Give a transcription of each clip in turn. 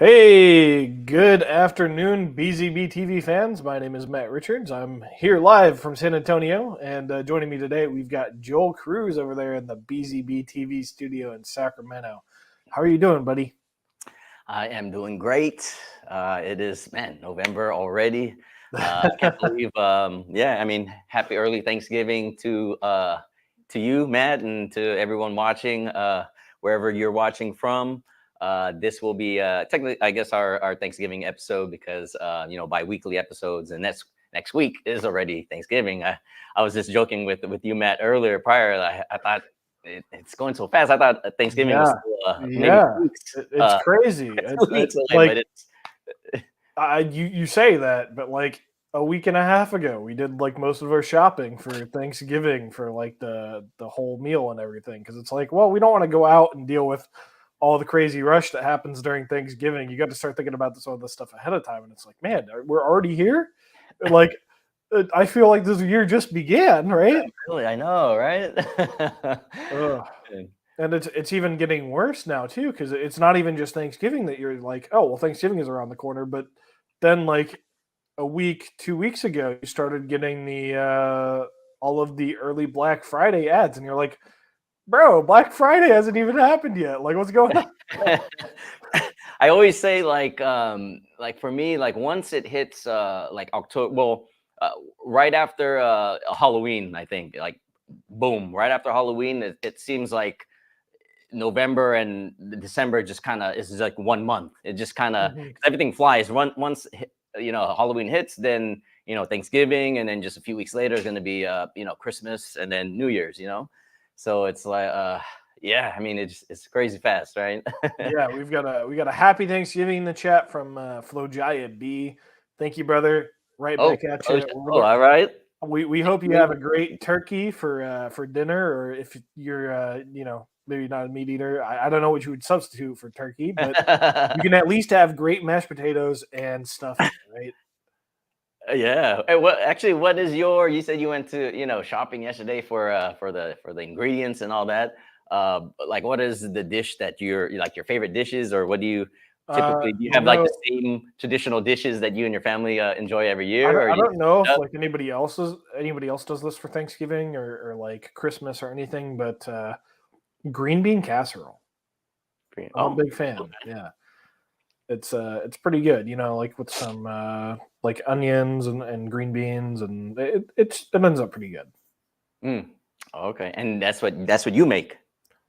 Hey, good afternoon, BZB TV fans. My name is Matt Richards. I'm here live from San Antonio, and joining me today, we've got Joel Cruz over there in the BZB TV studio in Sacramento. How are you doing, buddy? I am doing great. It is, man, November already. I can't believe. Happy early Thanksgiving to you, Matt, and to everyone watching wherever you're watching from. This will be technically, I guess, our Thanksgiving episode because bi-weekly episodes, and next week is already Thanksgiving. I was just joking with you, Matt, earlier prior. I thought it's going so fast. I thought Thanksgiving was still, maybe Yeah, 2 weeks. it's crazy. 2 weeks away, Like but it's you say that, but like a week and a half ago, we did like most of our shopping for Thanksgiving for like the whole meal and everything. Because it's like, well, we don't want to go out and deal with all the crazy rush that happens during Thanksgiving. You got to start thinking about some of this stuff ahead of time, and it's like, man, we're already here. Like, I feel like this year just began, right? really, I know, right? Ugh. And it's even getting worse now too, because it's not even just Thanksgiving that you're like, oh well, Thanksgiving is around the corner, but then like a week, 2 weeks ago, you started getting the all of the early Black Friday ads, and you're like, bro, Black Friday hasn't even happened yet. Like, what's going on? I always say like for me, like once it hits like October, well, right after Halloween, I think, like boom, right after Halloween, it seems like November and December just kind of is like 1 month. It just kind of Mhm. everything flies. Once Halloween hits, then Thanksgiving, and then just a few weeks later is going to be Christmas, and then New Year's. So it's like yeah, I mean it's crazy fast, right? Yeah, we got a happy Thanksgiving in the chat from Flojaya B. Thank you, brother. Right Oh, back at oh, you. all right. We hope you have a great turkey for dinner, or if you're maybe not a meat eater, I don't know what you would substitute for turkey, but you can at least have great mashed potatoes and stuffing, right? Yeah. Hey, what is you said you went to, shopping yesterday for the ingredients and all that. Like what is the dish that like your favorite dishes, or what do you typically do you You have like know, the same traditional dishes that you and your family enjoy every year, or I you don't know if up? like anybody else does this for Thanksgiving or like Christmas or anything, but green bean casserole. I'm a Oh, big fan. Yeah. It's pretty good, like with some like onions and green beans, and it ends up pretty good. mm, okay. And that's what you make.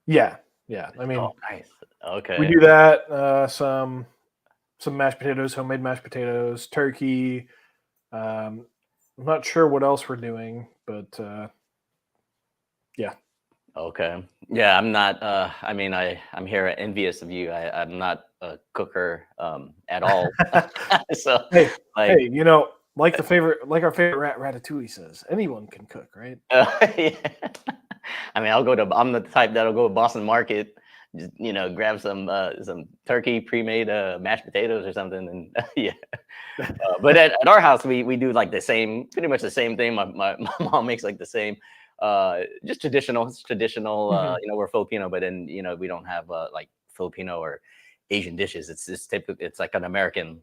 Yeah, yeah. I Oh, mean, nice. we Okay. do that. Some mashed potatoes, homemade mashed potatoes, turkey. I'm not sure what else we're doing, but yeah. Okay. Yeah, I'm not I mean I'm here envious of you. I'm not a cooker at all. So Hey, like hey, like our favorite Ratatouille says, anyone can cook, right? yeah. I mean, I'm the type that'll go to Boston Market, just grab some turkey pre-made mashed potatoes or something, and yeah. But at our house, we do like the same, pretty much the same thing. My mom makes like the same, just traditional. It's traditional. Mhm. We're Filipino, but then we don't have like Filipino or Asian dishes. It's typically it's like an American,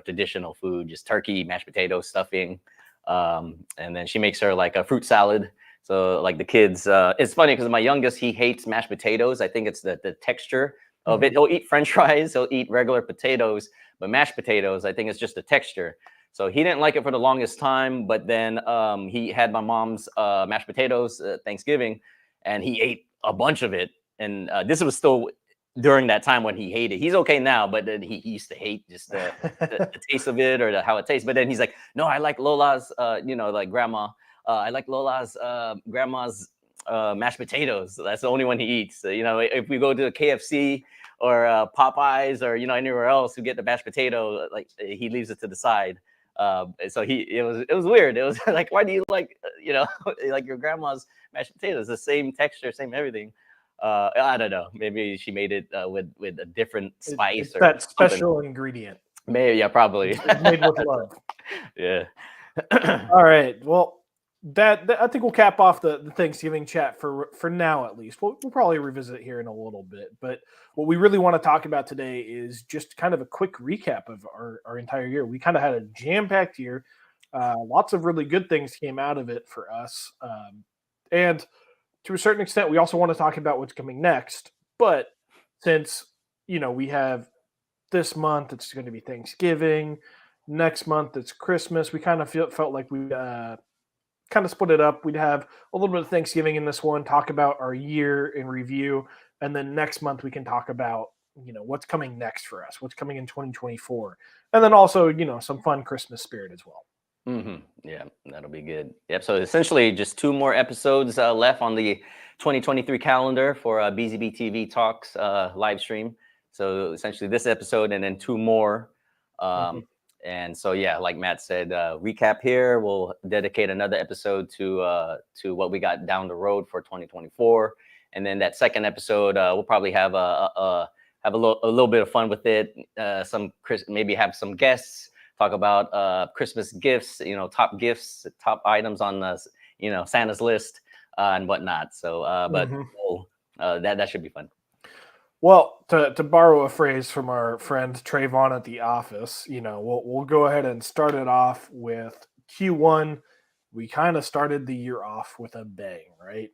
traditional food, just turkey, mashed potatoes, stuffing, and then she makes her like a fruit salad. So like the kids, it's funny because my youngest, he hates mashed potatoes. I think it's the texture of it. Mhm. He'll eat French fries, he'll eat regular potatoes, but mashed potatoes, I think it's just the texture. So he didn't like it for the longest time, but then he had my mom's mashed potatoes Thanksgiving, and he ate a bunch of it. And this was still during that time when he hated. He's okay now, but then he used to hate just the taste of it, or how it tastes. But then he's like, no, I like Lola's, like grandma. I like Lola's grandma's mashed potatoes. That's the only one he eats. So, if we go to KFC or Popeyes or anywhere else who get the mashed potato, like he leaves it to the side. So it was weird. It was like, why do you like like your grandma's mashed potatoes? The same texture, same everything. I don't know. Maybe she made it with a different It's spice or that something. special ingredient. Maybe, yeah, probably. It's made with love. Yeah. All right. Well, I think we'll cap off the Thanksgiving chat for now at least. We'll probably revisit it here in a little bit, but what we really want to talk about today is just kind of a quick recap of our entire year. We kind of had a jam-packed year. Lots of really good things came out of it for us, and to a certain extent, we also want to talk about what's coming next. But since we have this month, it's going to be Thanksgiving. Next month, it's Christmas. We kind of felt like we kind of split it up. We'd have a little bit of Thanksgiving in this one, talk about our year in review, and then next month we can talk about what's coming next for us, what's coming in 2024, and then also some fun Christmas spirit as well. Yeah, that'll be good. Yep. So essentially, just 2 more episodes left on the 2023 calendar for BZB TV Talks live stream. So essentially, this episode and then 2 more. And so, yeah, like Matt said, recap here. We'll dedicate another episode to what we got down the road for 2024, and then that second episode, we'll probably have a little bit of fun with it. Maybe have some guests talk about Christmas gifts, top gifts, top items on the Santa's list and whatnot. So, that should be fun. Well, to borrow a phrase from our friend Trayvon at the office, we'll go ahead and start it off with Q1. We kind of started the year off with a bang, right?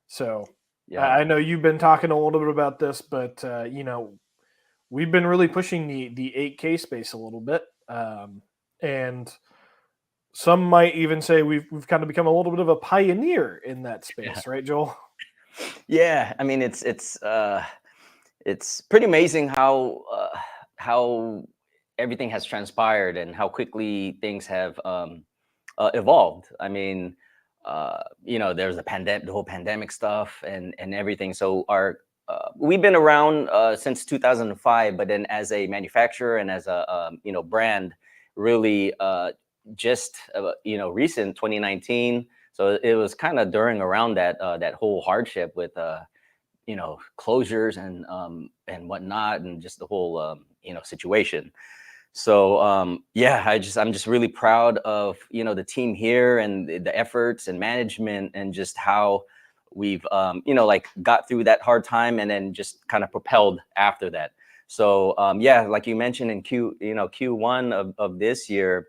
So yeah. I know you've been talking a little bit about this, but we've been really pushing the 8K space a little bit, and some might even say we've kind of become a little bit of a pioneer in that space, right, Joel? Yeah, I mean it's pretty amazing how everything has transpired and how quickly things have evolved. I mean, there's the whole pandemic stuff and everything. So we've been around since 2005, but then as a manufacturer and as a brand, really just recent 2019. So it was kind of around that whole hardship with closures and whatnot, and just the whole situation. So I'm just really proud of the team here and the efforts and management and just how we've got through that hard time and then just kind of propelled after that. So like you mentioned in Q1 of this year,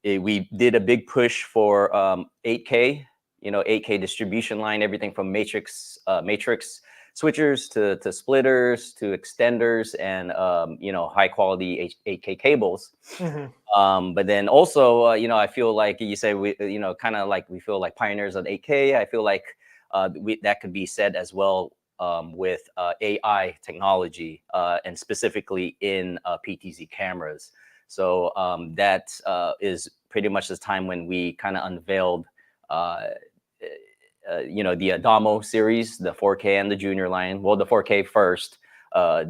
we did a big push for 8K. 8K distribution line, everything from matrix switchers to splitters to extenders and high quality 8K cables. But then also I feel like you say we we feel like pioneers of 8K. I feel like that could be said as well with AI technology and specifically in PTZ cameras. So that is pretty much the time when we kind of unveiled the Adamo series, the 4K and the Junior line. Well, the 4K first,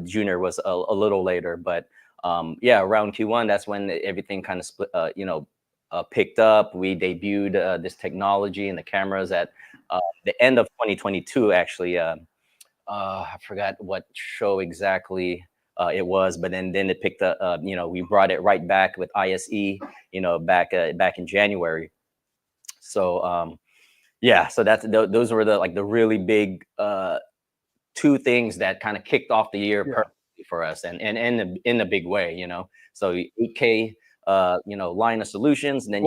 Junior was a little later, but around Q1, that's when everything kind of split, picked up. We debuted this technology and the cameras at the end of 2022. Actually, I forgot what show exactly it was, but then it picked up. We brought it right back with ISE. Back in January. So so those were the really big 2 things that kind of kicked off the year perfectly for us, and in a big way, So 8K line of solutions, and then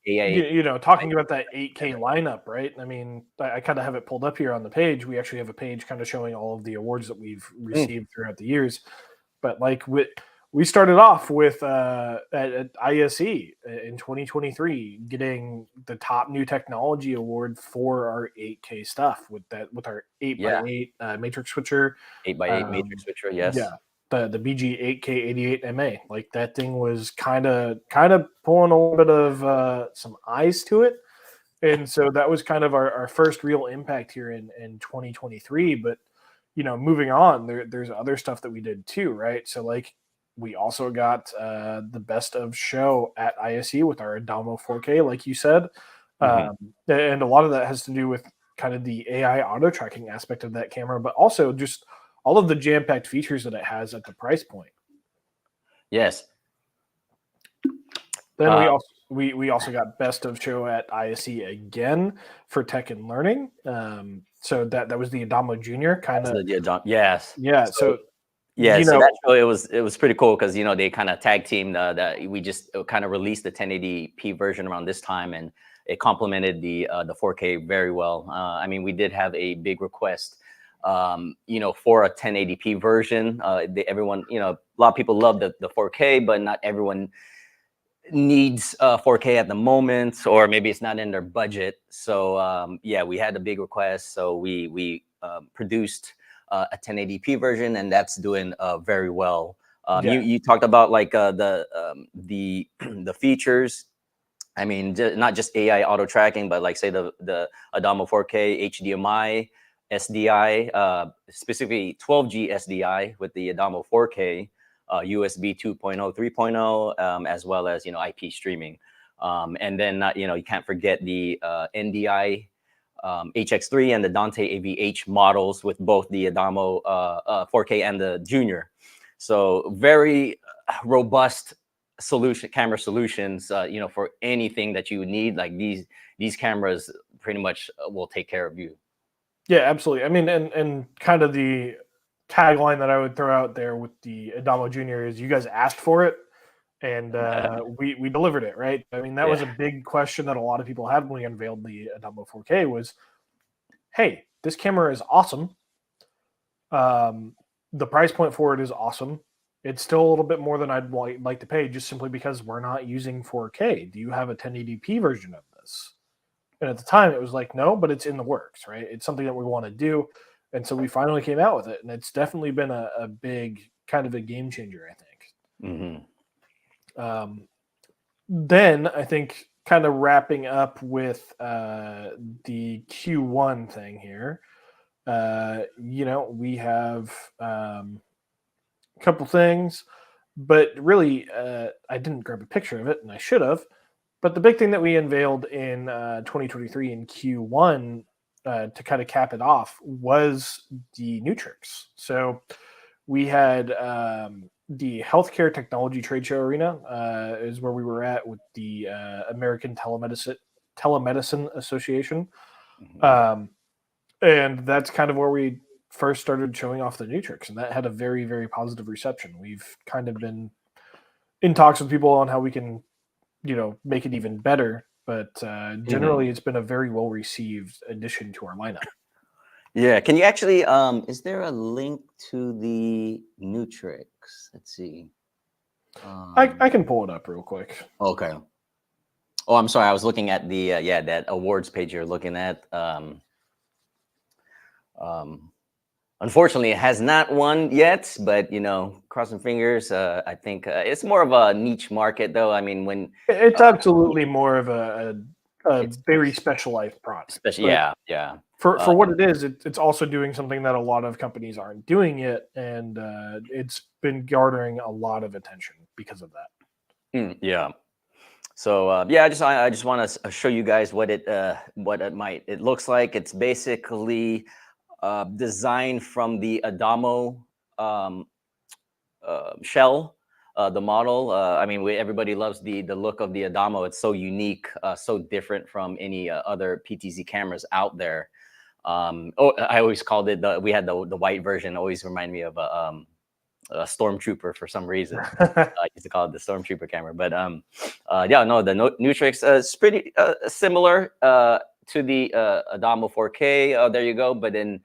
you have talking about that 8K lineup, right? I mean, I kind of have it pulled up here on the page. We actually have a page kind of showing all of the awards that we've received throughout the years. But we started off with at ISE in 2023 getting the top new technology award for our 8K stuff with our 8x8 matrix switcher. 8x8 matrix switcher, yes. Yeah, the BG8K88 MA. Like that thing was kind of pulling a little bit of some eyes to it, and so that was kind of our first real impact here in 2023. But moving on, there's other stuff that we did too, right? So we also got the best of show at ISE with our Adamo 4K, like you said. And a lot of that has to do with kind of the AI auto tracking aspect of that camera, but also just all of the jam-packed features that it has at the price point. Yes. Then We also got best of show at ISE again for tech and learning. So that was the Adamo Junior kind of. Yes. Yeah. So So yeah, you so know, that show it was pretty cool because they kind of tag teamed that we just kind of released the 1080p version around this time, and it complemented the 4K very well. I mean, we did have a big request, for a 1080p version. Everyone, a lot of people love the 4K, but not everyone needs 4K at the moment, or maybe it's not in their budget. So yeah, we had a big request, so we produced a 1080p version, and that's doing very well. You talked about like the the features. I mean, not just AI auto tracking, but like say the Adamo 4K HDMI SDI, specifically 12G SDI with the Adamo 4K, USB 2.0, 3.0, as well as IP streaming, and then you can't forget the NDI HX3 and the Dante AVH models with both the Adamo 4K and the Junior. So very robust camera solutions, for anything that you need. Like these cameras pretty much will take care of you. yeah, absolutely. I mean, and kind of the tagline that I would throw out there with the Adamo Junior is you guys asked for it, and we delivered it, right? I mean, that was Yeah. a big question that a lot of people had when we unveiled the Adamo 4K was, hey, this camera is awesome. The price point for it is awesome. It's still a little bit more than I'd like to pay, just simply because we're not using 4K. Do you have a 1080p version of this? And at the time, it was like, no, but it's in the works, right? It's something that we want to do. And so we finally came out with it. And it's definitely been a big kind of a game changer, I think. Then I think kind of wrapping up with the Q1 thing here, we have a couple things, but really, I didn't grab a picture of it and I should have. But the big thing that we unveiled in 2023 in Q1 to kind of cap it off was the Nutrix. So we had the Healthcare Technology Trade Show Arena is where we were at with the American Telemedicine Association. And that's kind of where we first started showing off the Nutrix, and that had a very, very positive reception. We've kind of been in talks with people on how we can make it even better. But generally, it's been a very well received addition to our lineup. Yeah. Can you actually? Is there a link to the Nutrix? Let's see. I can pull it up real quick. Okay. Oh, I'm sorry. I was looking at the that awards page you're looking at. Unfortunately, it has not won yet, but crossing fingers. I think it's more of a niche market, though. I mean, when It's absolutely more of a very specialized product. especially, But yeah. for what it is, it's also doing something that a lot of companies aren't doing yet, and it's been garnering a lot of attention because of that. Yeah. So yeah, I just want to show you guys what it looks like. It's basically designed from the Adamo shell, the model. I mean, everybody loves the look of the Adamo. It's so unique, so different from any other PTZ cameras out there. I always called it we had the white version. Always remind me of a stormtrooper for some reason. I used to call it the stormtrooper camera, but yeah, no, the Nutrix is pretty similar to the Adamo 4K. There you go. But then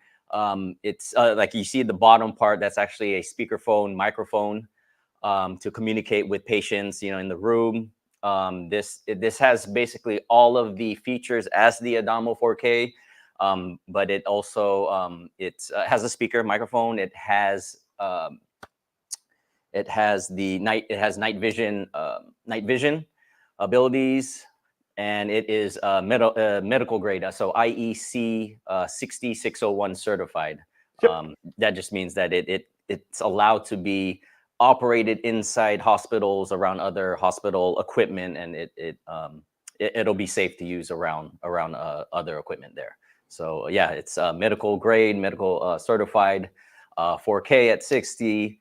it's like you see the bottom part. That's actually a speakerphone microphone to communicate with patients, in the room. This has basically all of the features as the Adamo 4K, but it also has a speaker microphone. It has night vision abilities, and it is medical grade, so IEC 60601 certified. Yep. That just means that it's allowed to be operated inside hospitals, around other hospital equipment, and it'll be safe to use around other equipment there. So yeah, it's medical grade, medical certified, 4K at 60.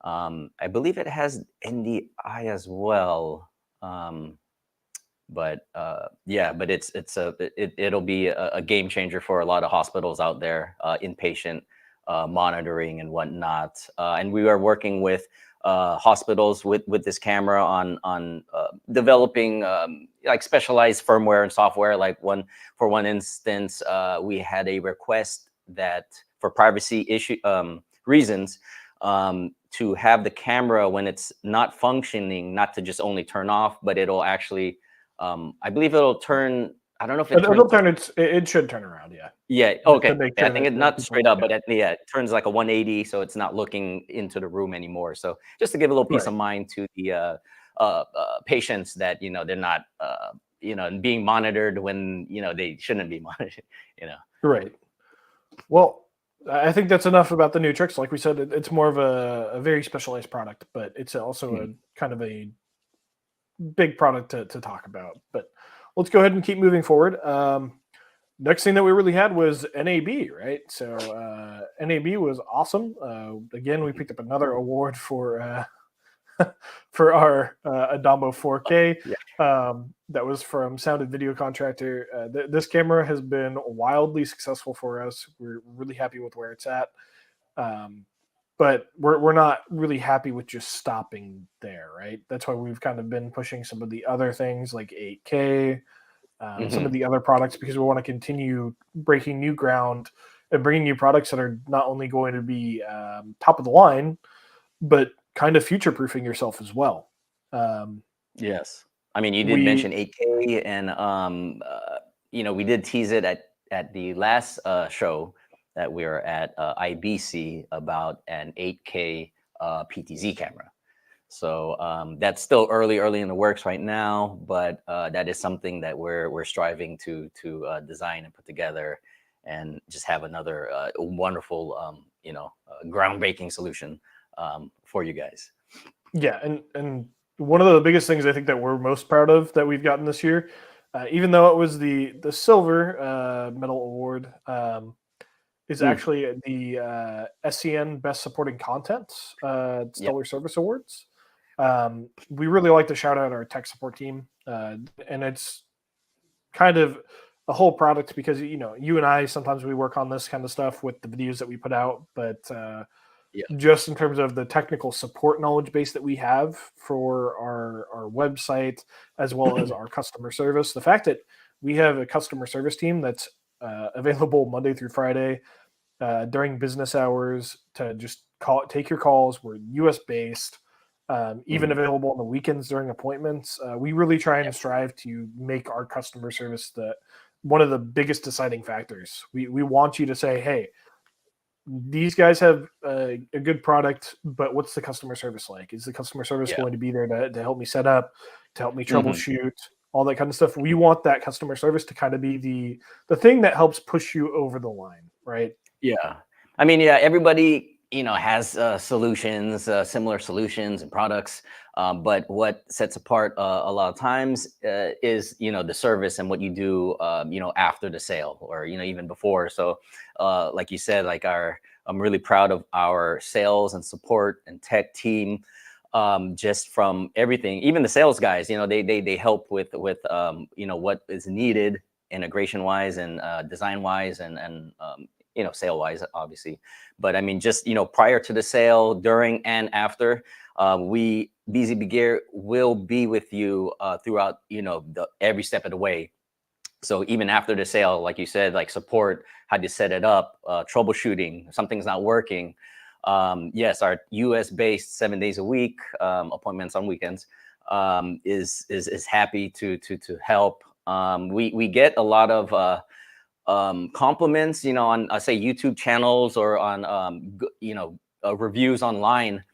I believe it has NDI as well. But yeah, but it'll be a game changer for a lot of hospitals out there, inpatient monitoring and whatnot. And we are working with hospitals with this camera on developing like specialized firmware and software. Like for one instance, we had a request that for privacy issue reasons, to have the camera when it's not functioning, not to just only turn off, but it'll actually, I believe it'll turn. I don't know if it turns. It'll turn it should turn around, yeah. Yeah. Just to Okay. make Yeah, I sure think it's that not people, straight up, yeah. but yeah, it turns like a 180, so it's not looking into the room anymore. So just to give a little peace Right. of mind to the patients that they're not being monitored when they shouldn't be monitored. You know. Right. Well, I think that's enough about the new tricks. Like we said, it's more of a very specialized product, but it's also Mhm. a kind of a big product to talk about. But let's go ahead and keep moving forward. Next thing that we really had was NAB, right? So NAB was awesome. Again, we picked up another award for for our Adambo 4K. Yeah. That was from Sound and Video Contractor. This camera has been wildly successful for us. We're really happy with where it's at. But we're not really happy with just stopping there, right? That's why we've kind of been pushing some of the other things like 8K, some of the other products, because we want to continue breaking new ground and bringing new products that are not only going to be top of the line, but kind of future proofing yourself as well. Yes. I mean, you did We mention 8K, and we did tease it at the last show that we were at, IBC, about an 8K PTZ camera. So that's still early in the works right now, but that is something that we're striving to design and put together, and just have another wonderful groundbreaking solution for you guys. Yeah, and one of the biggest things I think that we're most proud of that we've gotten this year, even though it was the silver medal award, is Mm, actually the SCN Best Supporting Content yep. Stellar Service Awards. We really like to shout out our tech support team, and it's kind of a whole product because you and I sometimes we work on this kind of stuff with the videos that we put out, but Yeah. just in terms of the technical support knowledge base that we have for our website as well as our customer service, the fact that we have a customer service team that's available Monday through Friday during business hours to just take your calls. We're US based, even Mhm. available on the weekends during appointments. We really try and Yep. strive to make our customer service one of the biggest deciding factors. We want you to say, hey, these guys have a good product, but what's the customer service like? Is the customer service Yeah. going to be there to help me set up, to help me Mhm. troubleshoot, all that kind of stuff? We want that customer service to kind of be the thing that helps push you over the line, right? Yeah. I mean, yeah, everybody, has solutions, similar solutions and products. But what sets apart a lot of times is, the service and what you do, after the sale, or, even before. So, like you said, I'm really proud of our sales and support and tech team. Just from everything, even the sales guys, they help with what is needed integration wise and design wise, and sale wise, obviously. But I mean, just prior to the sale, during and after, we BZB Gear will be with you throughout every step of the way. So even after the sale, like you said, like support, how to set it up, troubleshooting, something's not working. Yes, our US based 7 days a week, appointments on weekends, is happy to help. We get a lot of compliments, on say YouTube channels, or on reviews online,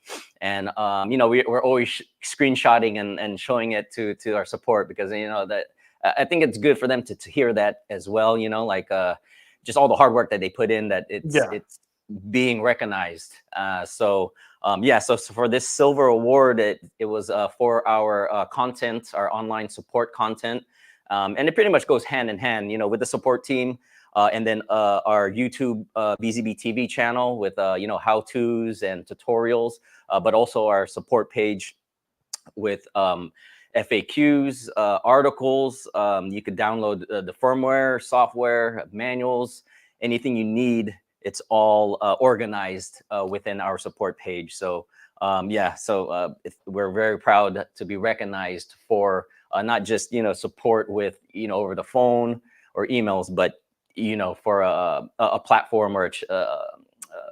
and we're always screenshotting and showing it to our support, because that I think it's good for them to hear that as well. Just all the hard work that they put in, that Yeah. it's being recognized. So for this silver award, it was for our content, our online support content. And it pretty much goes hand in hand, with the support team, and then our YouTube BZB TV channel with how-tos and tutorials, but also our support page with FAQs, articles. You could download the firmware, software, manuals, anything you need. It's all organized within our support page. So we're very proud to be recognized for not just support with over the phone or emails, but for a platform or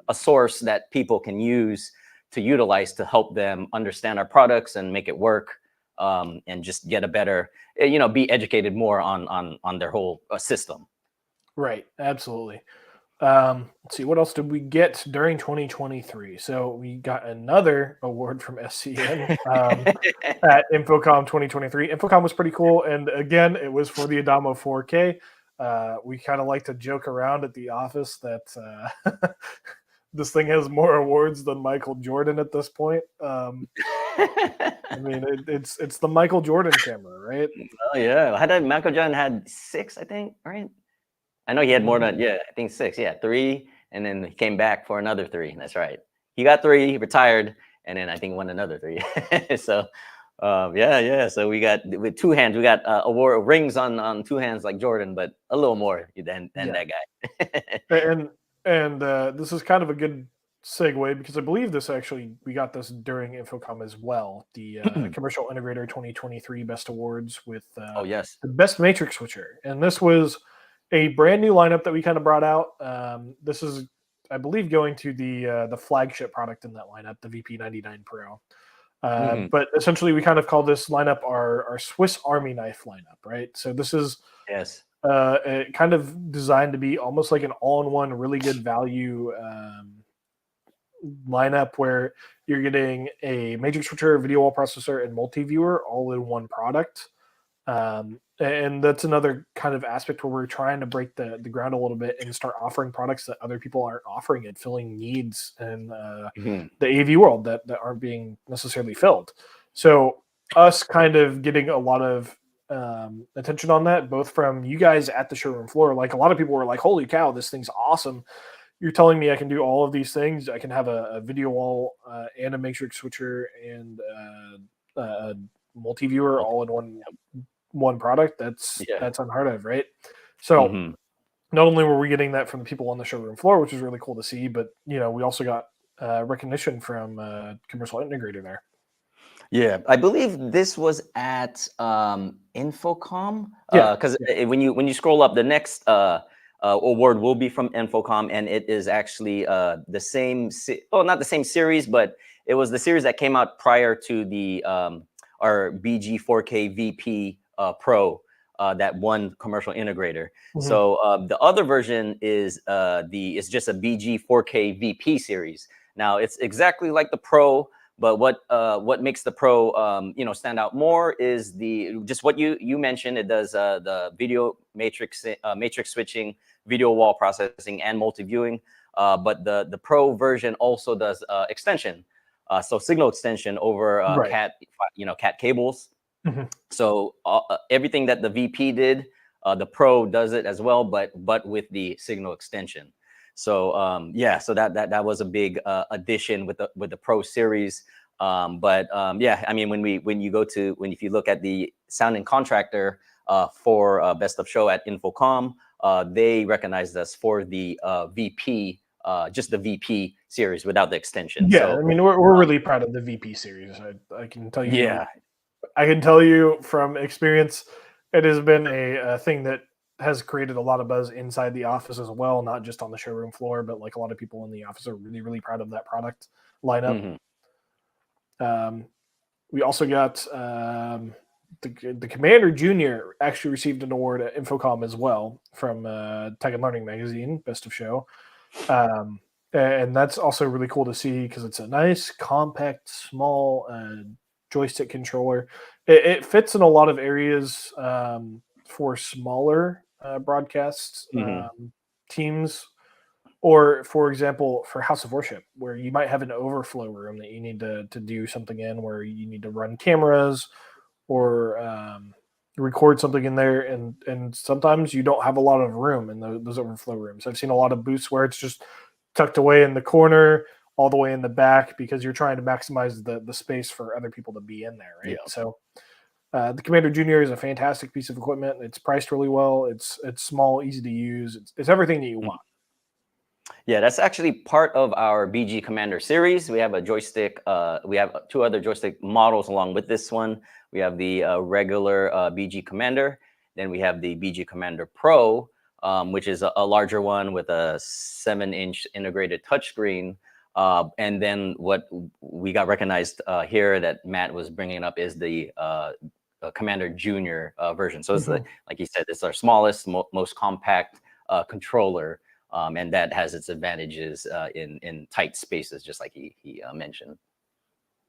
a source that people can use to utilize to help them understand our products and make it work, and just get a better, be educated more on their whole system. Right. Absolutely. Let's see, what else did we get during 2023? So we got another award from SCN at InfoComm 2023. InfoComm was pretty cool, and again, it was for the Adamo 4K. We kind of like to joke around at the office that this thing has more awards than Michael Jordan at this point. I mean, it's the Michael Jordan camera, right? Oh yeah, Michael Jordan had 6, I think, right? I know he had more than, I think 6. Yeah, 3, and then he came back for another 3. That's right. He got 3, he retired, and then I think won another 3. So, So we got with 2 hands. We got award rings on 2 hands like Jordan, but a little more than that guy. and this is kind of a good segue because I believe we got this during InfoComm as well. The Commercial Integrator 2023 Best Awards with oh yes, the Best Matrix Switcher, and this was a brand new lineup that we kind of brought out. This is, I believe, going to the flagship product in that lineup, the VP99 Pro. But essentially, we kind of call this lineup our Swiss Army knife lineup, right? So this is kind of designed to be almost like an all-in-one, really good value lineup where you're getting a matrix switcher, video wall processor, and multi-viewer all in one product. And that's another kind of aspect where we're trying to break the ground a little bit and start offering products that other people aren't offering and filling needs in the AV world that aren't being necessarily filled. So us kind of getting a lot of attention on that, both from you guys at the showroom floor. Like a lot of people were like, holy cow, this thing's awesome. You're telling me I can do all of these things. I can have a video wall and a matrix switcher and a multi-viewer all in one product. That's unheard of, right? So not only were we getting that from the people on the showroom floor, which is really cool to see, but we also got recognition from Commercial Integrator there. Yeah, I believe this was at InfoComm. Because when you scroll up, the next award will be from InfoComm, and it is actually the same. Not the same series, but it was the series that came out prior to the our BG4K VP Pro that won Commercial Integrator. So the other version is it's just a BG4K VP series. Now it's exactly like the Pro, but what makes the Pro stand out more is just what you mentioned. It does the video matrix switching, video wall processing, and multi-viewing. But the Pro version also does extension. So signal extension over cat cables. So everything that the VP did, the Pro does it as well, but with the signal extension. So so that was a big addition with the Pro series. I mean, if you look at the sound and contractor for Best of Show at InfoComm, they recognized us for the VP. Just the VP series without the extension. Yeah, so, I mean, we're really proud of the VP series. I can tell you. Yeah, I can tell you from experience, it has been a thing that has created a lot of buzz inside the office as well, not just on the showroom floor, but like a lot of people in the office are really, really proud of that product lineup. We also got the Commander Junior actually received an award at InfoComm as well from Tech and Learning Magazine, Best of Show. And that's also really cool to see because it's a nice, compact, small joystick controller. It fits in a lot of areas for smaller broadcast teams, or for example, for House of Worship, where you might have an overflow room that you need to do something in, where you need to run cameras or record something in there, and sometimes you don't have a lot of room in those overflow rooms. I've seen a lot of booths where it's just tucked away in the corner, all the way in the back, because you're trying to maximize the space for other people to be in there, right? So The Commander Junior is a fantastic piece of equipment. It's priced really well. It's small, easy to use. It's everything that you want. Yeah, that's actually part of our BG Commander series. We have a joystick. We have 2 other joystick models along with this one. We have the regular BG Commander. Then we have the BG Commander Pro, which is a larger one with a 7-inch integrated touchscreen. And then what we got recognized here that Matt was bringing up is the Commander Junior version. So it's like you said, it's our smallest, most compact controller. And that has its advantages in tight spaces, just like he mentioned.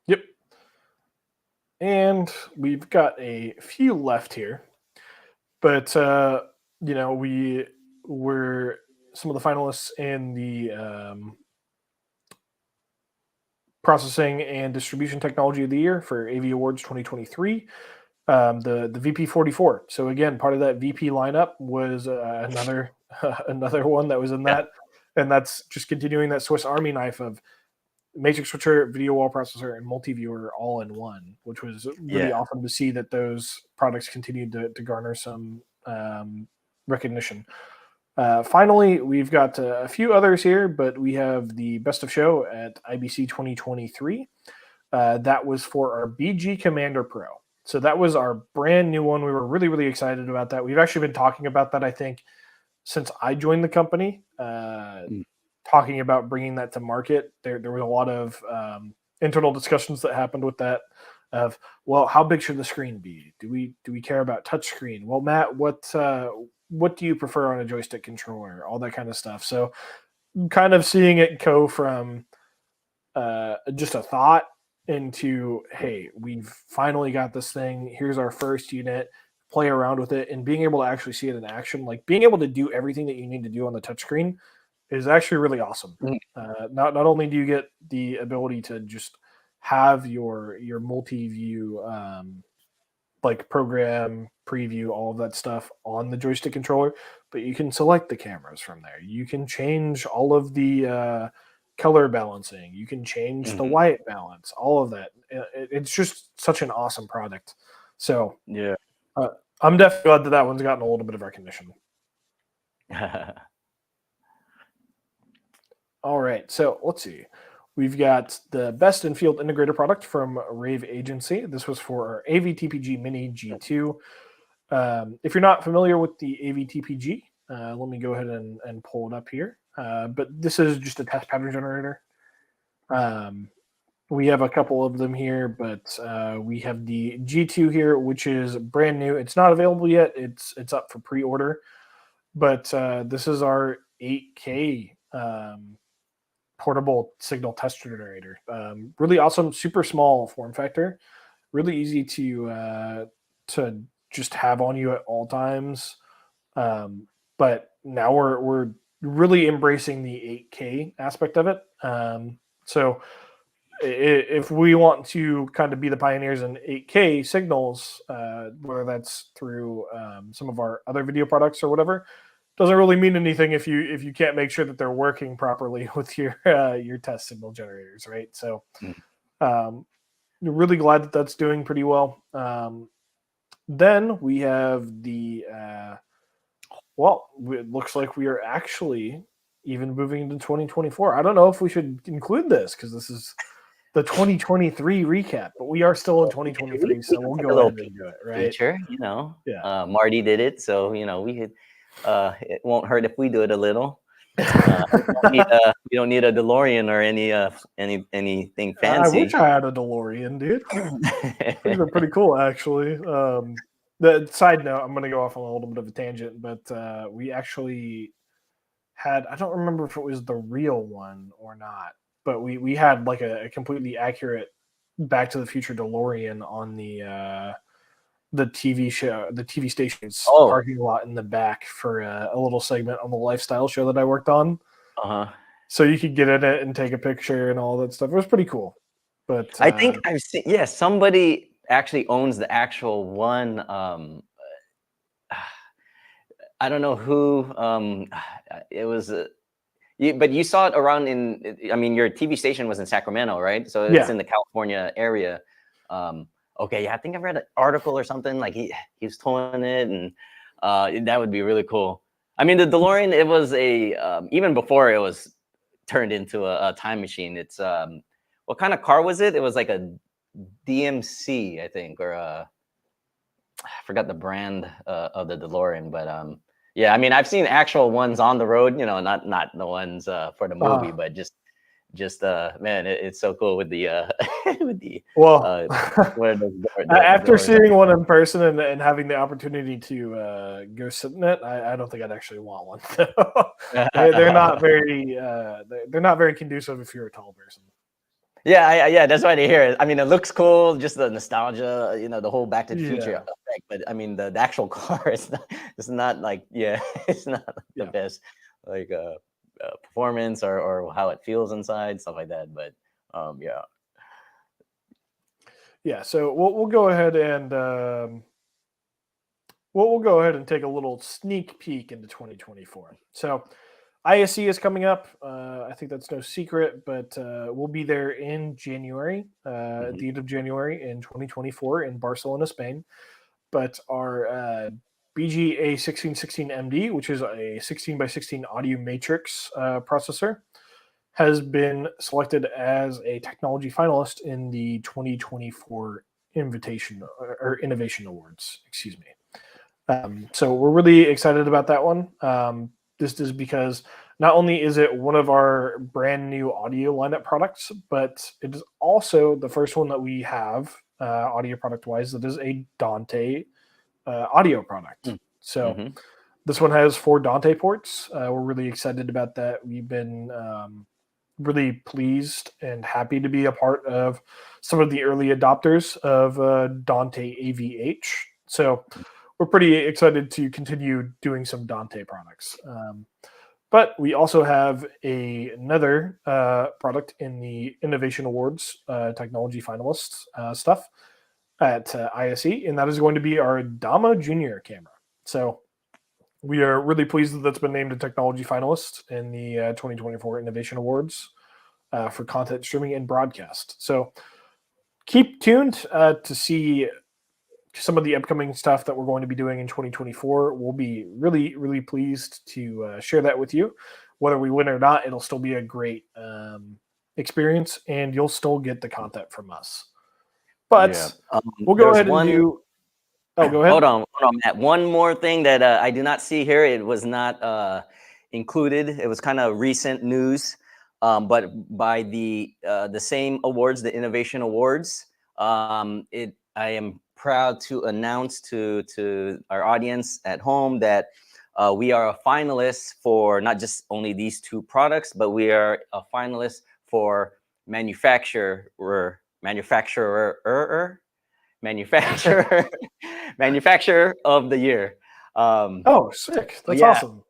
Yep. And we've got a few left here, but you know, we were some of the finalists in the Processing and Distribution Technology of the Year for AV Awards 2023. The VP44. So again, part of that VP lineup was another one that was in that, and that's just continuing that Swiss Army knife of matrix switcher, video wall processor, and multi-viewer all in one, which was really awesome to see that those products continued to garner some recognition. Finally, we've got a few others here, but we have the Best of Show at IBC 2023. That was for our BG Commander Pro. So that was our brand new one. We were really, really excited about that. We've actually been talking about that, I think, since I joined the company, talking about bringing that to market. There was a lot of internal discussions that happened with that of, well, how big should the screen be? Do we care about touch screen? Well, Matt, what do you prefer on a joystick controller? All that kind of stuff. So kind of seeing it go from just a thought into, hey, we've finally got this thing. Here's our first unit. Play around with it and being able to actually see it in action, like being able to do everything that you need to do on the touchscreen, is actually really awesome. Not only do you get the ability to just have your multi-view like program preview, all of that stuff on the joystick controller, but you can select the cameras from there. You can change all of the color balancing. You can change the white balance, all of that. It's just such an awesome product. So yeah, I'm definitely glad that one's gotten a little bit of recognition. All right, so let's see. We've got the Best in Field Integrator product from Rave Agency. This was for our AVTPG Mini G2. If you're not familiar with the AVTPG, let me go ahead and pull it up here. But this is just a test pattern generator. We have a couple of them here, but we have the G2 here, which is brand new. It's not available yet. It's up for pre-order. But this is our 8K portable signal test generator. Really awesome, super small form factor. Really easy to just have on you at all times. But now we're really embracing the 8K aspect of it. So if we want to kind of be the pioneers in 8K signals, whether that's through some of our other video products or whatever, doesn't really mean anything if you can't make sure that they're working properly with your test signal generators, right? So really glad that that's doing pretty well. Then we have the it looks like we are actually even moving into 2024. I don't know if we should include this because this is the 2023 recap, but we are still in 2023, so we'll go ahead and do it, right? Feature, Marty did it, so we could. It won't hurt if we do it a little. We don't need a DeLorean or anything fancy. I wish I had a DeLorean, dude. These are pretty cool, actually. The side note, I'm going to go off on a little bit of a tangent, but we actually had, I don't remember if it was the real one or not, but we had like a completely accurate Back to the Future DeLorean on the TV show, the TV station's parking lot in the back for a little segment on the lifestyle show that I worked on. So you could get in it and take a picture and all that stuff. It was pretty cool. But I think I've seen, somebody actually owns the actual one. I don't know who. It was, but you saw it around in. I mean, your TV station was in Sacramento, right? So it's in the California area. Okay, yeah, I think I've read an article or something like he was towing it, and that would be really cool. I mean, the DeLorean, it was a even before it was turned into a time machine. It's what kind of car was it? It was like a DMC, I think, or I forgot the brand of the DeLorean, but yeah, I mean, I've seen actual ones on the road, you know, not the ones for the movie, but just man, it's so cool with the with the well, what are those after doors seeing one in person and having the opportunity to go sit in it, I don't think I'd actually want one. They're not very they're not very conducive if you're a tall person. Yeah, yeah, that's why they hear it. I mean, it looks cool, just the nostalgia, you know, the whole Back to the Future Yeah. effect. But I mean, the actual car is it's not like, yeah, it's not like the best like performance or how it feels inside, stuff like that. But yeah. Yeah, so we'll go ahead and we'll go ahead and take a little sneak peek into 2024. So ISE is coming up. I think that's no secret, but we'll be there in January, at the end of January in 2024 in Barcelona, Spain. But our BGA 1616MD, which is a 16 by 16 audio matrix processor, has been selected as a technology finalist in the 2024 Invitation or Innovation Awards. Excuse me. So we're really excited about that one. This is because not only is it one of our brand new audio lineup products, but it is also the first one that we have audio product wise that is a Dante audio product. So this one has 4 Dante ports. We're really excited about that. We've been really pleased and happy to be a part of some of the early adopters of Dante AVH. So we're pretty excited to continue doing some Dante products. But we also have another product in the Innovation Awards technology finalists stuff at ISE, and that is going to be our Dama Junior camera. So we are really pleased that that's been named a technology finalist in the 2024 Innovation Awards for content streaming and broadcast. So keep tuned to see some of the upcoming stuff that we're going to be doing in 2024. We'll be really, really pleased to share that with you. Whether we win or not, it'll still be a great experience, and you'll still get the content from us. But we'll go ahead and do. Oh, go ahead. Hold on, Matt. One more thing that I do not see here. It was not included. It was kind of recent news, but by the same awards, the Innovation Awards. I am proud to announce to our audience at home that we are a finalist for not just only these 2 products, but we are a finalist for manufacturer of the year. Oh, sick! That's awesome.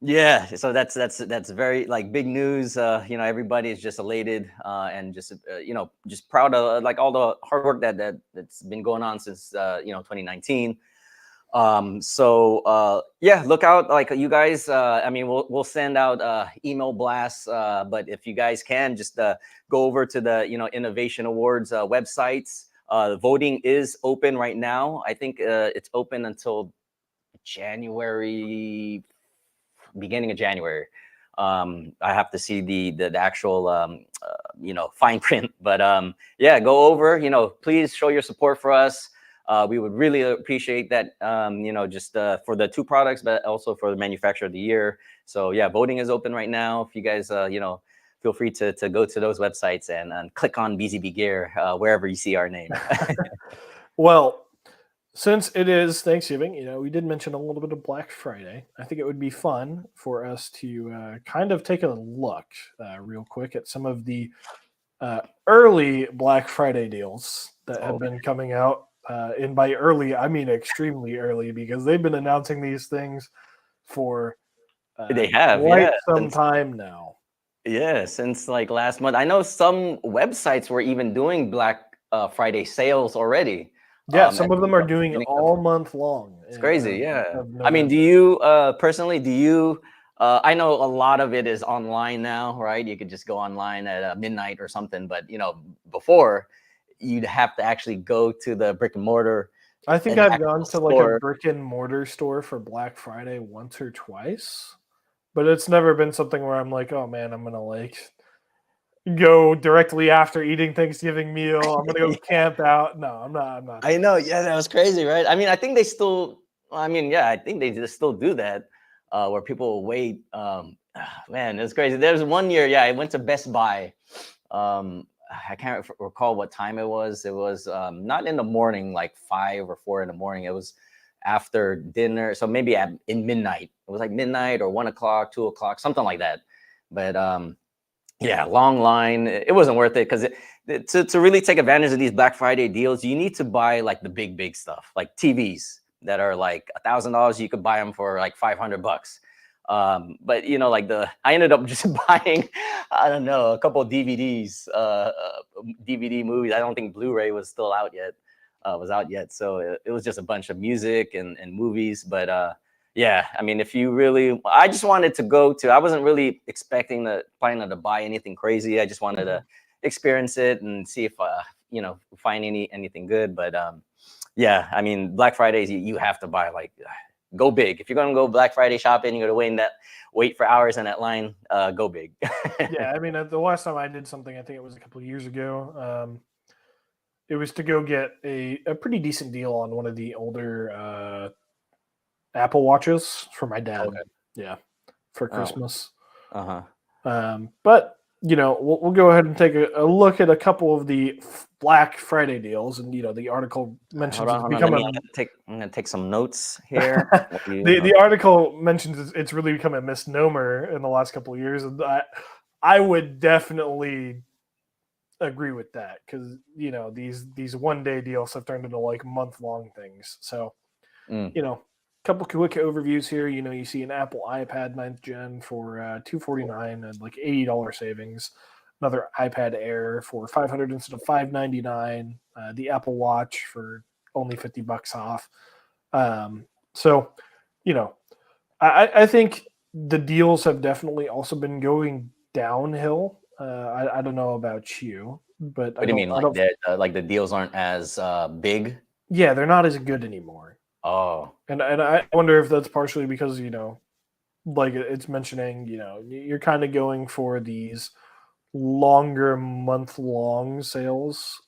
Yeah, so that's very like big news. You know, everybody is just elated and just you know, just proud of like all the hard work that's been going on since you know, 2019. So yeah, look out, like you guys. I mean, we'll send out email blasts, but if you guys can just go over to the, you know, Innovation Awards websites. Voting is open right now. I think it's open until January. Beginning of January. I have to see the actual you know, fine print, but yeah, go over, you know, please show your support for us. We would really appreciate that, you know, just for the 2 products, but also for the manufacturer of the year. So yeah, voting is open right now. If you guys you know, feel free to go to those websites and click on BZBGEAR wherever you see our name. Well, since it is Thanksgiving, you know, we did mention a little bit of Black Friday. I think it would be fun for us to kind of take a look real quick at some of the early Black Friday deals that have been coming out. And by early, I mean extremely early, because they've been announcing these things for They have quite some time now. Yeah, since like last month. I know some websites were even doing Black Friday sales already. Yeah, some of them are doing all month long. It's crazy, yeah. I mean, do you personally, do you, I know a lot of it is online now, right? You could just go online at midnight or something, but you know, before you'd have to actually go to the brick and mortar. I think an I've actual gone to like a store. brick and mortar store for Black Friday once or twice, but it's never been something where I'm like, oh man, I'm gonna like go directly after eating Thanksgiving meal. I'm gonna go camp out. No, I'm not. I'm not. I know, yeah, that was crazy, right? I mean, I think they still. I mean, yeah, I think they just still do that, where people will wait. Man, it's crazy. There was one year, yeah, I went to Best Buy. I can't recall what time it was. It was not in the morning, like 5 or 4 in the morning. It was after dinner, so maybe in midnight. It was like midnight or 1 o'clock, 2 o'clock, something like that. But yeah, long line. It wasn't worth it because to really take advantage of these Black Friday deals, you need to buy like the big stuff, like TVs that are like $1,000. You could buy them for like $500. But you know, like I ended up just buying, I don't know, a couple of DVDs, DVD movies. I don't think Blu-ray was still out yet, So it was just a bunch of music and movies. But yeah, I mean, if you really, I just wanted to go to. I wasn't really planning to buy anything crazy. I just wanted to experience it and see if you know, find anything good. But yeah, I mean, Black Fridays, you have to buy like. Go big. If you're gonna go Black Friday shopping, you're gonna wait for hours in that line. Go big. Yeah, I mean, the last time I did something, I think it was a couple of years ago. It was to go get a pretty decent deal on one of the older Apple Watches for my dad. Okay. Yeah, for Christmas. But you know, we'll go ahead and take a look at a couple of the Black Friday deals, and you know, the article mentions Hold on. I'm gonna take some notes here. The article mentions it's really become a misnomer in the last couple of years, and I would definitely agree with that because you know these 1 day deals have turned into like month-long things. So you know, a couple quick overviews here. You know, you see an Apple iPad 9th gen for $249 and like $80 savings. Another iPad Air for $500 instead of $599. The Apple Watch for only $50 off. So, you know, I think the deals have definitely also been going downhill. I don't know about you, but what do you mean? Like the deals aren't as big? Yeah, they're not as good anymore. Oh, and I wonder if that's partially because, you know, like it's mentioning, you know, you're kind of going for these longer month-long sales.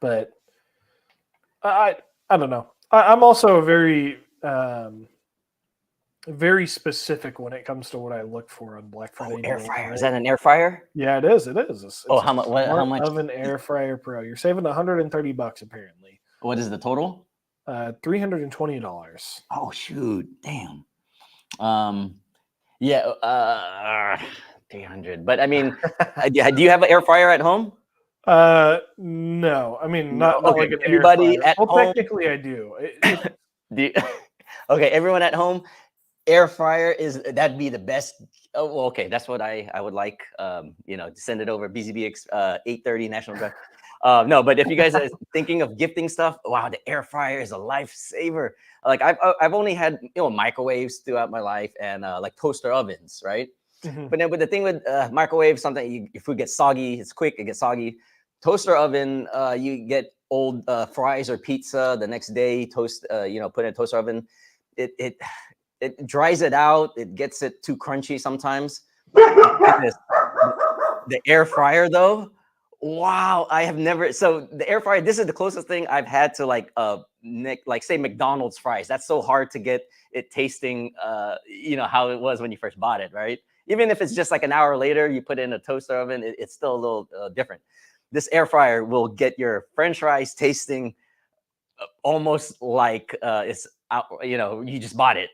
But I don't know. I'm also very very specific when it comes to what I look for on Black Friday. Air deals, fryer. right? Is that an air fryer? Yeah, it is. It is. It's how much? How much? Of an air fryer pro. You're saving $130 apparently. What is the total? $320. Oh shoot! Damn. Yeah. 300. But I mean, do you have an air fryer at home? No. I mean, not like an everybody air fryer. at home. Technically, I do. Okay, everyone at home. Air fryer that'd be the best. Oh, well, okay, that's what I would like. You know, to send it over BZBX 830 National Drive. No, but if you guys are thinking of gifting stuff, wow, the air fryer is a lifesaver. Like I've only had, you know, microwaves throughout my life and like toaster ovens, right? But then with the thing with microwave, something your food gets soggy. It's quick, it gets soggy. Toaster oven, you get old fries or pizza the next day. Toast, you know, put in a toaster oven. It dries it out. It gets it too crunchy sometimes. The air fryer though, wow! I have never. So the air fryer. This is the closest thing I've had to like say McDonald's fries. That's so hard to get it tasting. You know how it was when you first bought it, right? Even if it's just like an hour later, you put it in a toaster oven, it's still a little different. This air fryer will get your French fries tasting almost like it's out. You know, you just bought it.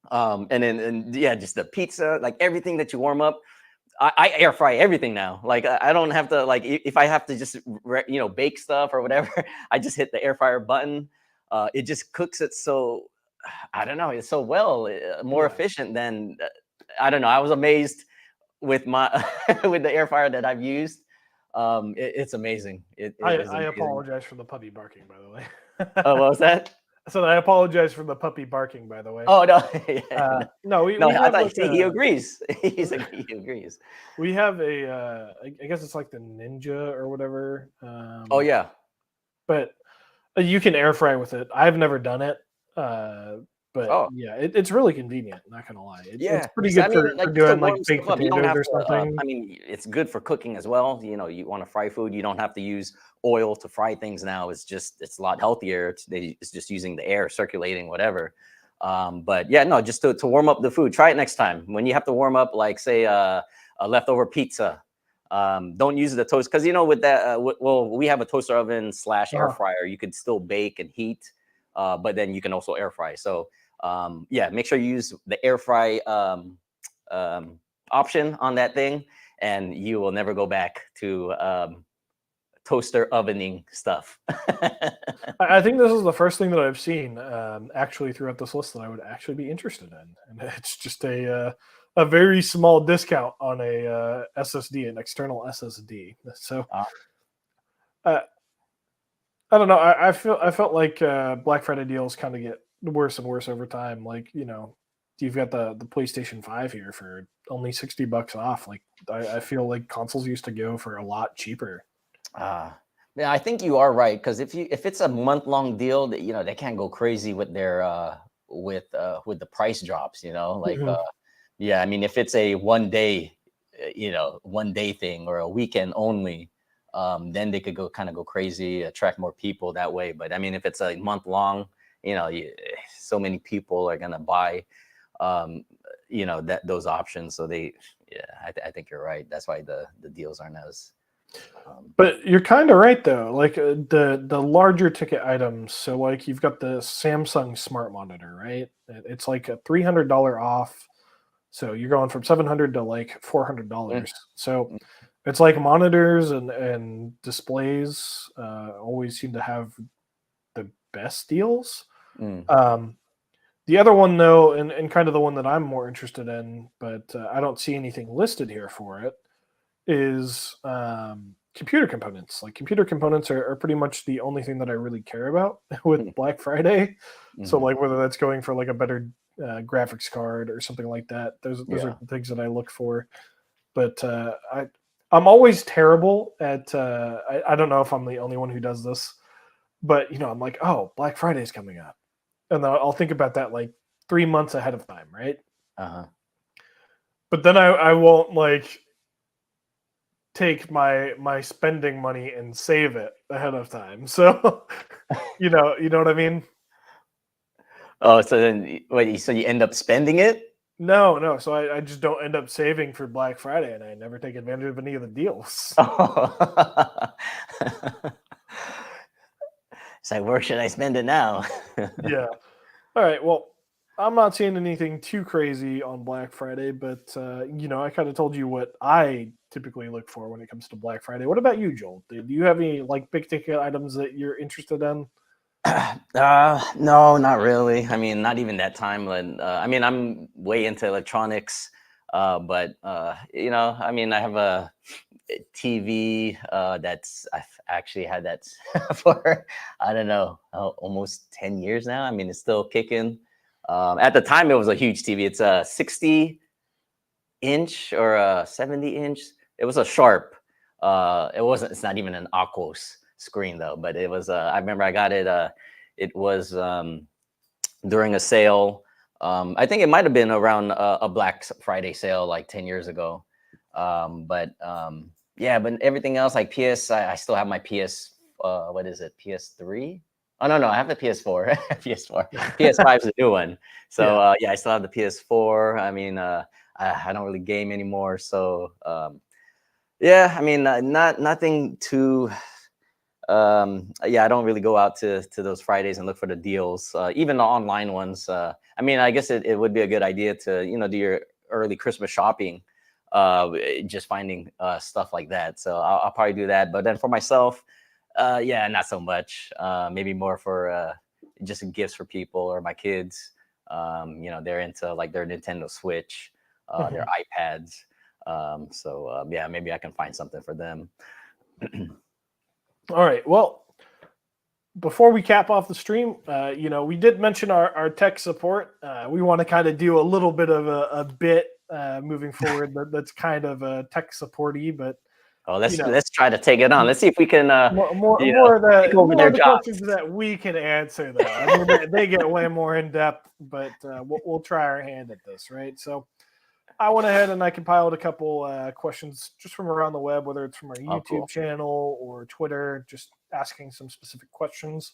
And yeah, just the pizza, like everything that you warm up. I air fry everything now. Like I don't have to, like, if I have to just you know, bake stuff or whatever, I just hit the air fryer button. It just cooks it so, I don't know, it's so well, more efficient than I don't know. I was amazed with my with the air fryer that I've used. It's amazing. I apologize for the puppy barking, by the way. Oh, what was that? So I apologize for the puppy barking, by the way. Oh no, yeah, No, no, we I have thought like he a agrees. He's like he agrees. we have a I guess it's like the Ninja or whatever. Oh yeah. But you can air fry with it. I've never done it, uh, but Oh yeah, it's really convenient. Not gonna lie, it's yeah. pretty So, I good mean, for like just to doing like warm baked stuff up, you don't potatoes have or to. something. I mean, it's good for cooking as well. You know, you want to fry food, you don't have to use oil to fry things now. It's a lot healthier. It's just using the air circulating, whatever. But yeah, no, just to warm up the food. Try it next time when you have to warm up, like say a leftover pizza. Don't use the toast because you know with that. Well, we have a toaster oven / air Uh-huh. fryer. You could still bake and heat, but then you can also air fry. So yeah, make sure you use the air fry um, option on that thing, and you will never go back to toaster ovening stuff. I think this is the first thing that I've seen actually throughout this list that I would actually be interested in, and it's just a very small discount on a SSD, an external SSD. So Uh, uh, I don't know. I felt like Black Friday deals kind of get worse and worse over time. Like you've got the PlayStation 5 here for only $60 off. Like I feel like consoles used to go for a lot cheaper. yeah, I think you are right because if it's a month-long deal, that you know they can't go crazy with their with the price drops. You know, like Mhm. yeah, I mean if it's a 1 day, you know, 1 day thing or a weekend only, then they could go kind of go crazy, attract more people that way. But I mean if it's a month long, you know, so many people are gonna buy, um, you know that those options. So they, yeah, I think you're right. That's why the deals aren't as But you're kind of right though. Like the larger ticket items. So like you've got the Samsung smart monitor, right? It's like a $300 off. So you're going from 700 to like mm, $400. So mm, it's like monitors and displays always seem to have the best deals. mm, Um, the other one, though, and kind of the one that I'm more interested in, but I don't see anything listed here for it, is computer components. Like computer components are pretty much the only thing that I really care about with mm, Black Friday. So, mhm. like whether that's going for like a better graphics card or something like that, those are Yeah. the things that I look for. But I'm always terrible at. I don't know if I'm the only one who does this, but I'm like, oh, Black Friday's coming up, and then I'll think about that like 3 months ahead of time, right? Uh-huh. But then I won't like take my spending money and save it ahead of time. So you know what I mean? Oh, so then wait, so you end up spending it? No, no. So I just don't end up saving for Black Friday, and I never take advantage of any of the deals. Oh. It's like, where should I spend it now? Yeah. All right. Well, I'm not seeing anything too crazy on Black Friday, but I kind of told you what I typically look for when it comes to Black Friday. What about you, Joel? Do you have any like big ticket items that you're interested in? No, not really. I mean, not even that time. I mean, I'm way into electronics, but you know, I mean, I have a TV I've actually had that for I don't know, almost 10 years now. I mean, it's still kicking. At the time, it was a huge TV. It's a 60-inch or a 70-inch. It was a Sharp. It wasn't. It's not even an Aquos screen though, but it was. I remember I got it. It was during a sale. I think it might have been around a Black Friday sale like 10 years ago. But yeah, but everything else like I still have my PS. What is it? PS3? Oh no, I have the PS4. PS4. PS5 is the new one. So Yeah. yeah, I still have the PS4. I mean, I don't really game anymore, so yeah. I mean, nothing too. Yeah, I don't really go out to those Fridays and look for the deals, even the online ones. I mean, I guess it would be a good idea to do your early Christmas shopping, just finding stuff like that. So I'll probably do that. But then for myself, yeah, not so much. Maybe more for just gifts for people or my kids. They're into like their Nintendo Switch, their Mhm. iPads. So yeah, maybe I can find something for them. All right. Well, before we cap off the stream, we did mention our tech support. We want to kind of do a little bit of a bit moving forward that's kind of tech supporty, but let's try to take it on. Let's see if we can more of take over their the jobs. questions that we can answer, though. I mean, they get way more in depth, but we'll try our hand at this, right? So I went ahead and I compiled a couple questions just from around the web, whether it's from our YouTube channel or Twitter, just asking some specific questions.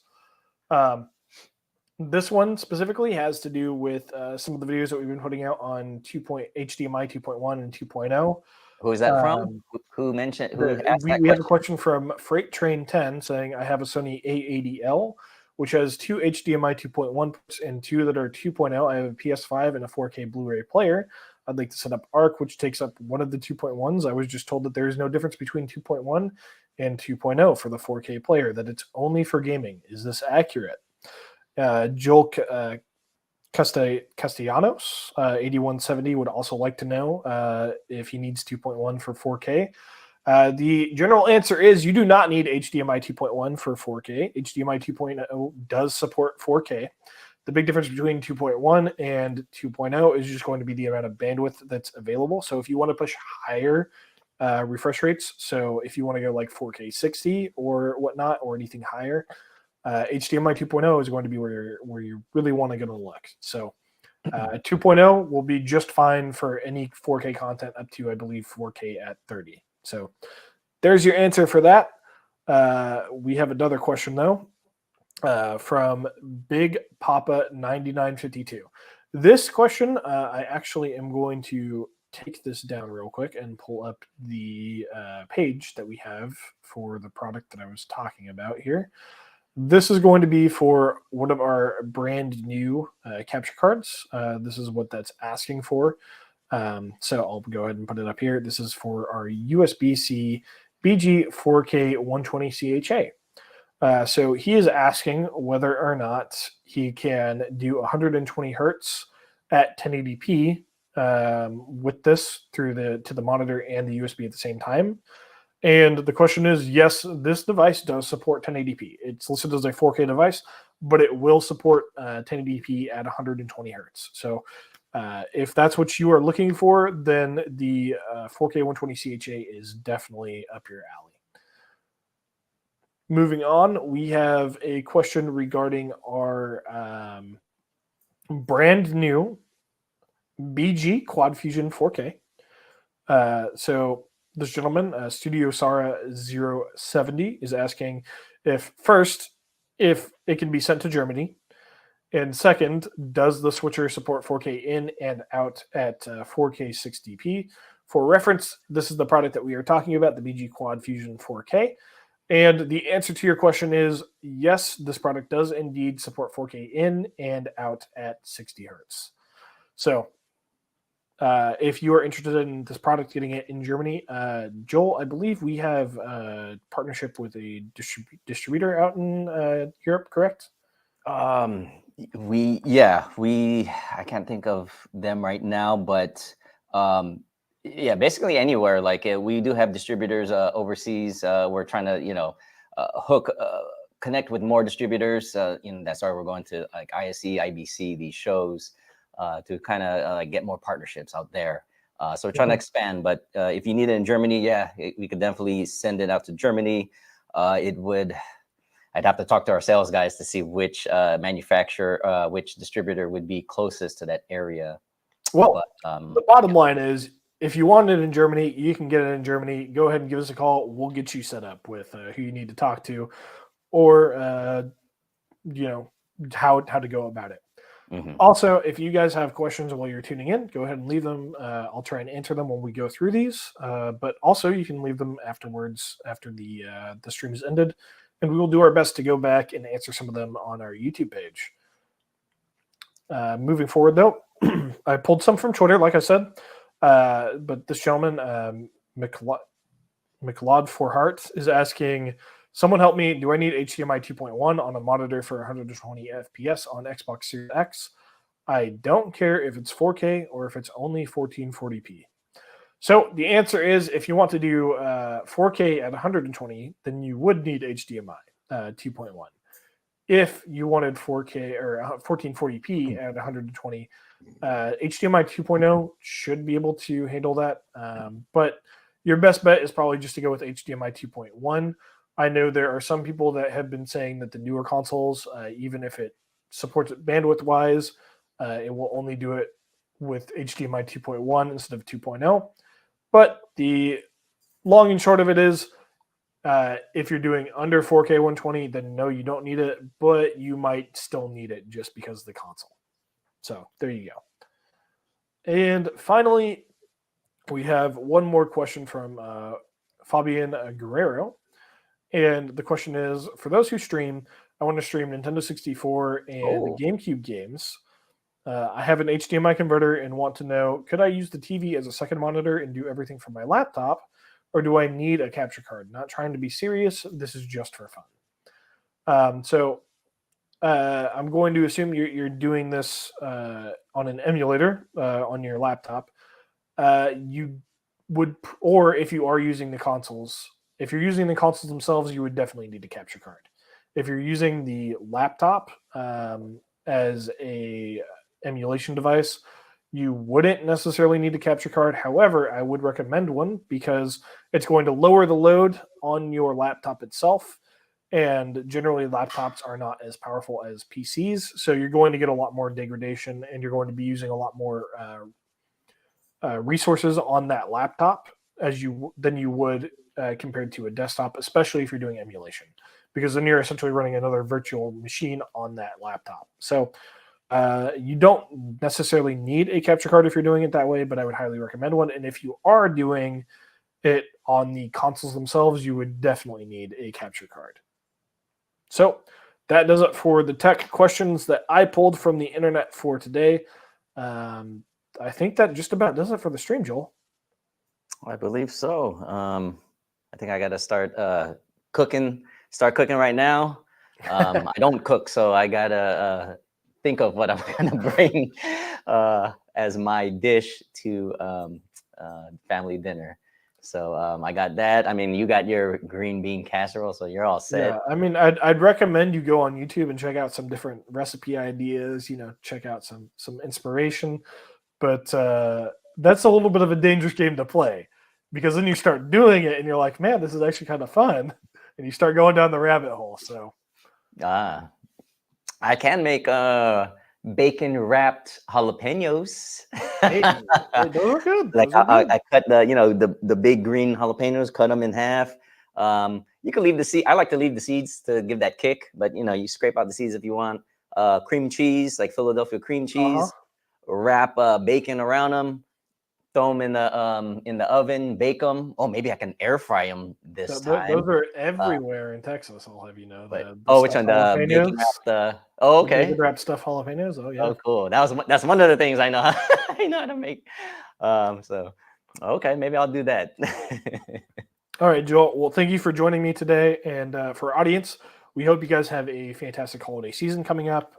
This one specifically has to do with some of the videos that we've been putting out on HDMI 2.1 and 2.0. Who is that from? Who mentioned? Who asked that we have a question from Freight Train 10 saying, I have a Sony A80L, which has 2 HDMI 2.1 ports and 2 that are 2.0. I have a PS5 and a 4K Blu-ray player. I'd like to set up ARC, which takes up one of the 2.1s. I was just told that there is no difference between 2.1 and 2.0 for the 4K player, that it's only for gaming. Is this accurate? Joel Castellanos, 8170, would also like to know if he needs 2.1 for 4K. The general answer is you do not need HDMI 2.1 for 4K. HDMI 2.0 does support 4K. The big difference between 2.1 and 2.0 is just going to be the amount of bandwidth that's available. So if you want to push higher refresh rates, so if you want to go like 4K 60 or whatnot, or anything higher, HDMI 2.0 is going to be where you really want to go to look. So 2.0 will be just fine for any 4K content up to, I believe, 4K at 30. So there's your answer for that. We have another question, though, from Big Papa 9952. This question, I actually am going to take this down real quick and pull up the page that we have for the product that I was talking about here. This is going to be for one of our brand new capture cards. This is what that's asking for. So I'll go ahead and put it up here. This is for our USB-C BG 4K 120 CHA. So he is asking whether or not he can do 120 hertz at 1080p with this through to the monitor and the USB at the same time. And the question is, yes, this device does support 1080p. It's listed as a 4K device, but it will support 1080p at 120 hertz. So if that's what you are looking for, then the 4K 120 CHA is definitely up your alley. Moving on, we have a question regarding our brand new BG Quad Fusion 4K. So this gentleman, Studio Sara 070, is asking if it can be sent to Germany, and second, does the switcher support 4K in and out at 4K 60p? For reference, this is the product that we are talking about, the BG Quad Fusion 4K. And the answer to your question is yes, this product does indeed support 4K in and out at 60 hertz. So if you are interested in this product, getting it in Germany, Joel, I believe we have a partnership with a distributor out in Europe, correct? I can't think of them right now, but basically anywhere. Like we do have distributors overseas. We're trying to connect with more distributors. That's why we're going to like ISE, IBC, these shows. To kind of get more partnerships out there. So we're trying to expand, but if you need it in Germany, we could definitely send it out to Germany. I'd have to talk to our sales guys to see which manufacturer, which distributor would be closest to that area. Well, the bottom line is, if you want it in Germany, you can get it in Germany. Go ahead and give us a call. We'll get you set up with who you need to talk to, or how to go about it. Mm-hmm. Also, if you guys have questions while you're tuning in, go ahead and leave them. I'll try and answer them when we go through these. But also, you can leave them afterwards, after the stream is ended, and we will do our best to go back and answer some of them on our YouTube page. Moving forward, though, I pulled some from Twitter, like I said. But this gentleman, McLeod for Heart, is asking, someone help me. Do I need HDMI 2.1 on a monitor for 120 FPS on Xbox Series X? I don't care if it's 4K or if it's only 1440p. So the answer is, if you want to do 4K at 120, then you would need HDMI 2.1. if you wanted 4K or 1440p at 120, HDMI 2.0 should be able to handle that. But your best bet is probably just to go with HDMI 2.1. I know there are some people that have been saying that the newer consoles, even if it supports it bandwidth wise, it will only do it with HDMI 2.1 instead of 2.0. But the long and short of it is, if you're doing under 4K 120, then no, you don't need it, but you might still need it just because of the console. So there you go. And finally, we have one more question from Fabian Guerrero. And the question is, for those who stream, I want to stream Nintendo 64 and GameCube games. I have an HDMI converter and want to know, could I use the TV as a second monitor and do everything from my laptop? Or do I need a capture card? Not trying to be serious. This is just for fun. So I'm going to assume you're doing this on an emulator on your laptop. You would, or if you are using the consoles, if you're using the consoles themselves, you would definitely need a capture card. If you're using the laptop as a emulation device, you wouldn't necessarily need a capture card. However, I would recommend one because it's going to lower the load on your laptop itself. And generally, laptops are not as powerful as PCs. So you're going to get a lot more degradation and you're going to be using a lot more resources on that laptop than you would compared to a desktop, especially if you're doing emulation, because then you're essentially running another virtual machine on that laptop. So you don't necessarily need a capture card if you're doing it that way, but I would highly recommend one. And if you are doing it on the consoles themselves, you would definitely need a capture card. So that does it for the tech questions that I pulled from the internet for today. I think that just about does it for the stream, Joel. I believe so. I think I got to start cooking right now. I don't cook, so I got to think of what I'm going to bring as my dish to family dinner. So I got that. I mean, you got your green bean casserole, so you're all set. Yeah, I mean, I'd recommend you go on YouTube and check out some different recipe ideas. Check out some inspiration. But that's a little bit of a dangerous game to play, because then you start doing it and you're like, man, this is actually kind of fun, and you start going down the rabbit hole. So I can make bacon wrapped jalapenos. Hey, those are good. Like I cut the big green jalapenos, cut them in half. You can leave the seed. I like to leave the seeds to give that kick, but you scrape out the seeds if you want. Cream cheese, like Philadelphia cream cheese. Wrap bacon around them, throw them in the oven, bake them. Oh, maybe I can air fry them this time. Those are everywhere in Texas. I'll have you know. Which one? The bacon wrapped. Okay. Bacon wrapped stuffed jalapenos. Oh yeah. Oh, cool. That's one of the things I know. I know how to make. So okay, maybe I'll do that. All right, Joel. Well, thank you for joining me today, and for our audience, we hope you guys have a fantastic holiday season coming up.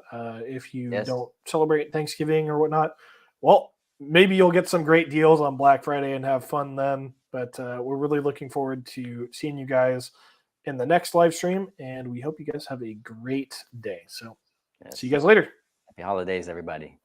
If you don't celebrate Thanksgiving or whatnot, well, maybe you'll get some great deals on Black Friday and have fun then. But we're really looking forward to seeing you guys in the next live stream, and we hope you guys have a great day. So see you guys later. Happy holidays, everybody.